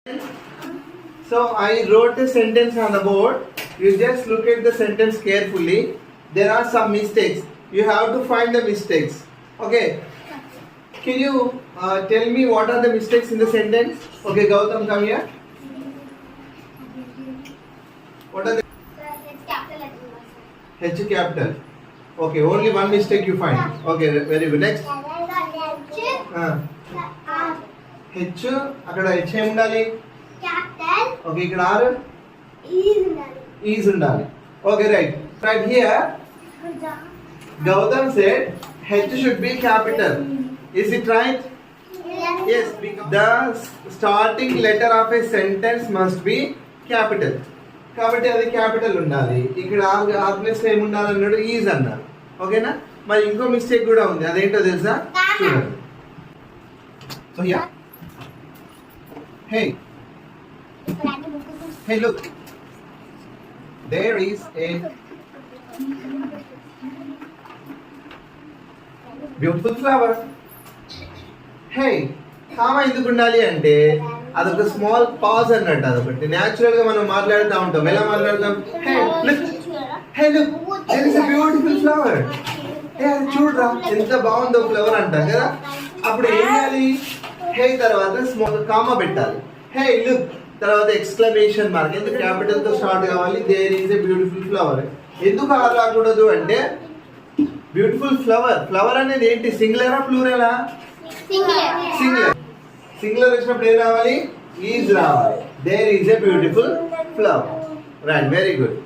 So I wrote a sentence on the board. You just look at the sentence carefully. There are some mistakes. You have to find the mistakes. Okay. Can you tell me what are the mistakes in the sentence? Okay, Gautam, come here. What are the H capital. Okay, only one mistake you find. Okay, very good. Next. H అక్కడ H ఏం ఉండాలి? Capital. Okay, ఇక్కడ R is ఉండాలి. Okay, right. Right here, Gautam said H should be capital. Is it right? Yes. The starting letter of a sentence must be capital. కాబట్టి అది capital ఉండాలి. ఇక్కడ ఆర్గ్నెస్ ఏమి ఉండాలి అన్నాడు? ఈజ్ అన్నారు. ఓకేనా? మరి ఇంకో మిస్టేక్ కూడా ఉంది. అదేంటో తెలుసా? చూడండి. So yeah Hey, look. There is a beautiful flower. Hey, comma ఎందుకు ఉండాలి అంటే అదొక స్మాల్ పాజ్ అన్నట్టు. అదొకటి న్యాచురల్ గా మనం మాట్లాడుతూ ఉంటాం. ఎలా మాట్లాడతాం? Hey, look. There is a beautiful flower. అది చూడరా ఎంత బాగుందో ఫ్లవర్ అంటాం కదా. అప్పుడు ఏం చేయాలి? హే తర్వాత స్మాల్ కామా పెట్టాలి. హే లుక్ తర్వాత ఎక్స్క్లమేషన్ మార్క్. ఎందుకు క్యాపిటల్ తో స్టార్ట్ కావాలి? There is a beautiful flower. ఎందుకు అలా రాకూడదు అంటే బ్యూటిఫుల్ ఫ్లవర్. ఫ్లవర్ అనేది ఏంటి? సింగులరా ప్లూరలా? సింగులర్. సింగులర్ వచ్చినప్పుడు ఏం రావాలి? ఈజ్ రావాలి. There is a beautiful flower. Right, very good.